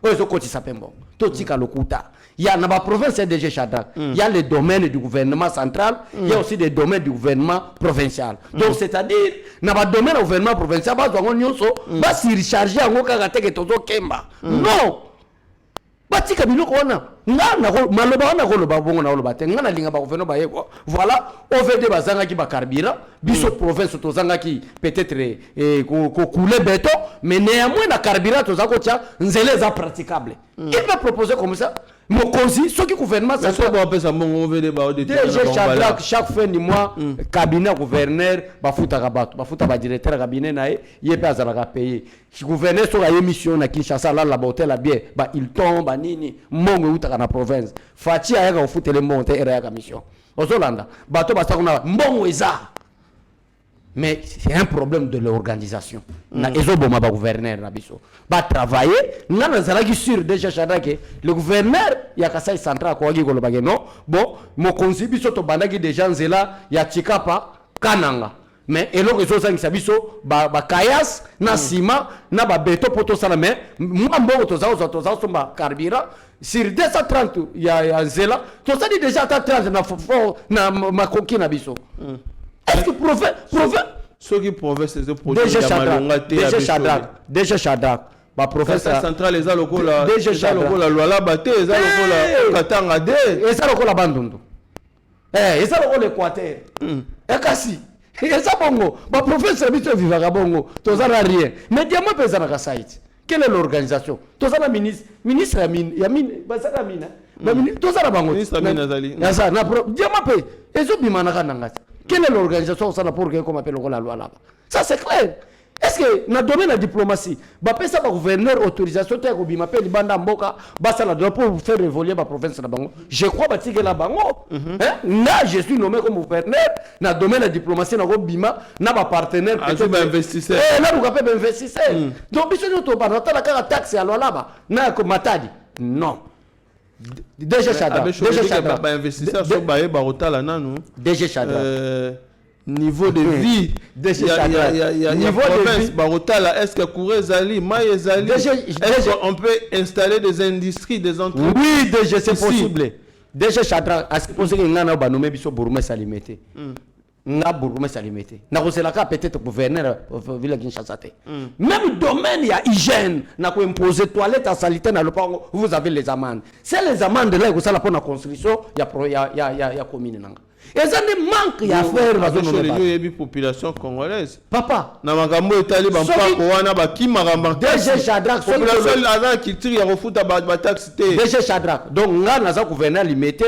Oh, ils ont cotisé ça bon. Tout ce le coûta. Il y a dans la province de Chadrak. Il y a les domaines du gouvernement central. Il y a aussi des domaines du gouvernement provincial. Donc c'est-à-dire, dans le domaine du gouvernement provincial, on va se recharger en Okagate et Tozo Kemba. Non. Batika biloko wana nga maloba wana ko loba bongo na loba te nga na linga ba gouvernement ba yeko voilà OVD bazanga ki ba carburant biso province tozanga ki peut-être ko couler béton mais néanmoins na carburant tozako tia nzele za praticable il va proposer comme ça mokonzi ce qui gouvernement ça soit ba pesa bongo OVD ba de chaque fin du mois cabinet gouverneur ba futa kabato ba futa ba directeur cabinet na yepe azala ka payer gouverneur so ga émission na Kinshasa la hôtel la bien ba il tombe nini mongo utaka na province fati ayaka ofutele monte era ya mission ozolanda bato basakona mbongo eza mais c'est un problème de l'organisation na ezoboma ba gouverneur na biso ba travailler na nazalaki sur déjà Chadake le gouverneur ya Kasai central ko wagi ko lobage non bon mo konzi biso to bandaki déjà nzela ya Chikapa Kananga mais eloko ezosangisa biso ba kayas na ciment na ba beto poto sala mais moi mbongo toza somba carburant sur 230 ya nzela toza dit déjà à 30 na fofo na makoki na biso est-ce que province ceux qui province c'est produit ya malonga te déjà Chadrak ba professeur central les lokola déjà lokola lwala baté les lokola katanga de eza lokola bandundu eza lokola Équateur ekasi eza bongo ba professeur bito vivaka bongo tozana rien mais diamant pesa na Kasaït. Quelle est l'organisation? Tozana ministre ya mine basaka mina ba ministre tozana bango ministre mine azali yaza na diamant pe ezo bimana kananga. Quelle est l'organisation ça pour que comme appelle la loi là? Ça c'est clair. Est-ce que dans le domaine de la diplomatie, ça va gouverneur autorisation de bima pe libanda mboka basa la pour faire évoluer la province na bango. Je crois que la bango. Là je suis nommé comme gouverneur dans le domaine de la diplomatie na bima na ba partenaire peut-être investisseur. Là vous appelez investisseur. Donc biso to ba na la taxe à là na ko matadi. Non. Déjà Chadrak. Déjà ba investisseur so ba ba rotala nanu. Déjà Chadrak. Niveau de vie niveau de vie barotala est-ce que Kouré Zali Maï Zali est-ce qu'on peut installer des industries des entreprises? Oui déjà c'est possible déjà Chadrak est-ce que possible ngana ba nommer biso bourgmestre alimité nga bourgmestre alimité na koselaka peut-être gouverneur ville Kinshasa te même domaine il y a hygiène na ko imposer toilette à salité na lopango vous avez les amendes c'est les amendes là que ça la pour la construction il y a commune nanga. Et ça ne manque à faire la population congolaise. Papa. Na makambo etali ba mpako wana ba kimaka DG Chadrak population azana culture ya kofuta ba taxe te. DG Chadrak. Donc nga naza gouverneur limité.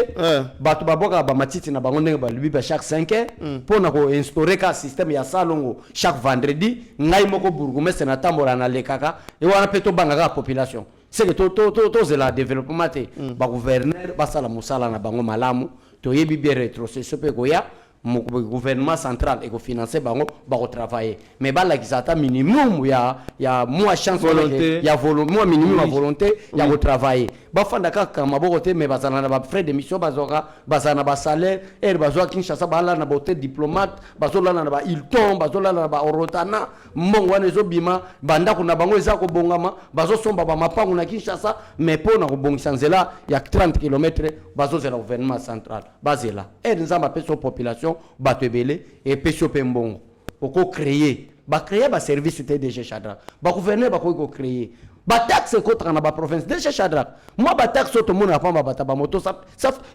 Batu baboka ba matiti na bango ndenge ba lubi ba chaque 5 ans pour na ko instaurer ka système ya salongo chaque vendredi ngai moko bourgmestre na tambola na lekaka et wana peto bangaka population. C'est que to zela développement te ba gouverneur ba sala musala na bango malamu. To yebi bien rétrocession pe goya mon gouvernement central et financer bango ba travailler mais ba la kisata minimum ya moi chance volonté ya moi minimum à volonté ya travailler ba fanda ka maboko te mais bazana na ba frais de mission bazoka bazana ba salaire et bazoka Kinshasa ba la na boté diplomate bazola na ba Hilton bazola na ba Orotana mbongo wana ezobima banda kuna bango eza ko bongama bazosomba ba mapangu na Kinshasa mais pour na ko bongisa nzela ya 30 km bazozela gouvernement central bazela et nzamba peso population batebele et peso pembongo oko créer ba créer ba service TDG Chadrak ba gouverneur ba ko créer bataxe ekotaka na baprovince déjà Shadrack moi bataxe oyo tomona pamba bata bamoto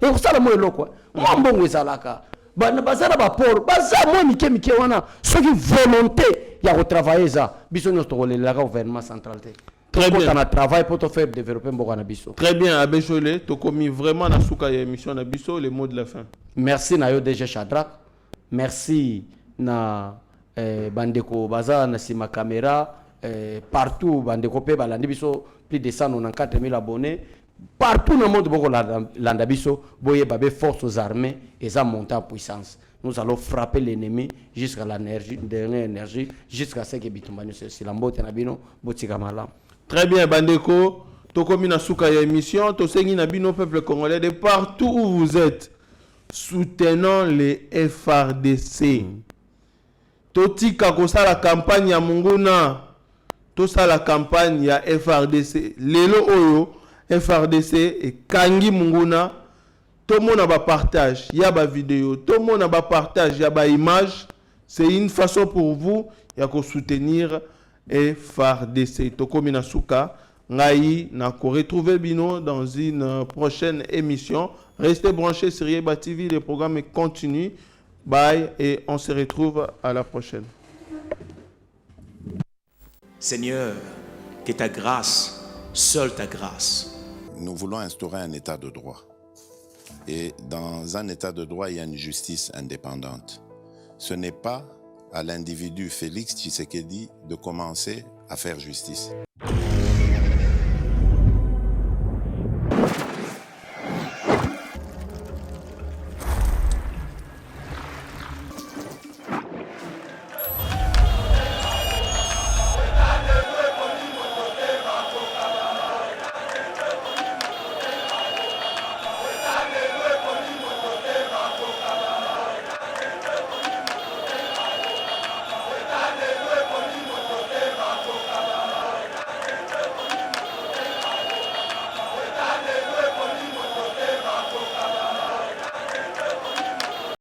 ekosala mo eloko mwa mbongo ezalaka baza na baport baza mwa mike wana soki volonté ya kotravaille eza biso nyonso tokolelelaka gouvernement central te Très bien. na travail pour te faire développer mboka na biso. Très bien, Abbé Cholé, tu as commis vraiment na souka ya émission na biso, les mots de la fin. Merci na yo DG Shadrack. Merci na bandeko baza na sima caméra partout bandeko pe balandi biso plus de 194 000 abonnés. Partout dans le monde boko landa biso boye babé forces aux armées et ça monte en puissance. Nous allons frapper l'ennemi jusqu'à l'énergie, dernière énergie, jusqu'à ce que bitumbani c'est la mbote na bino botika malam. Très bien, Bandeko. Tokomi na souka ya émission. Tosengi na bino peuple congolais de partout où vous êtes. Soutenons les FRDC. Totika kosa la campagne ya Munguna. Tosa la campagne ya FRDC. Lelo oyo FRDC et Kangi Munguna. Tout le monde a partage. Il y a ba vidéo. Tout le monde a partage. Il y a ba image. C'est une façon pour vous de soutenir FRDC. Toko Minasuka, Ngai, na ko retrouver Bino dans une prochaine émission. Restez branchés sur Yeba TV, le programme continue. Bye et on se retrouve à la prochaine. Seigneur, que ta grâce, seule ta grâce. Nous voulons instaurer un état de droit. Et dans un état de droit, il y a une justice indépendante. Ce n'est pas à l'individu Félix Tshisekedi de commencer à faire justice.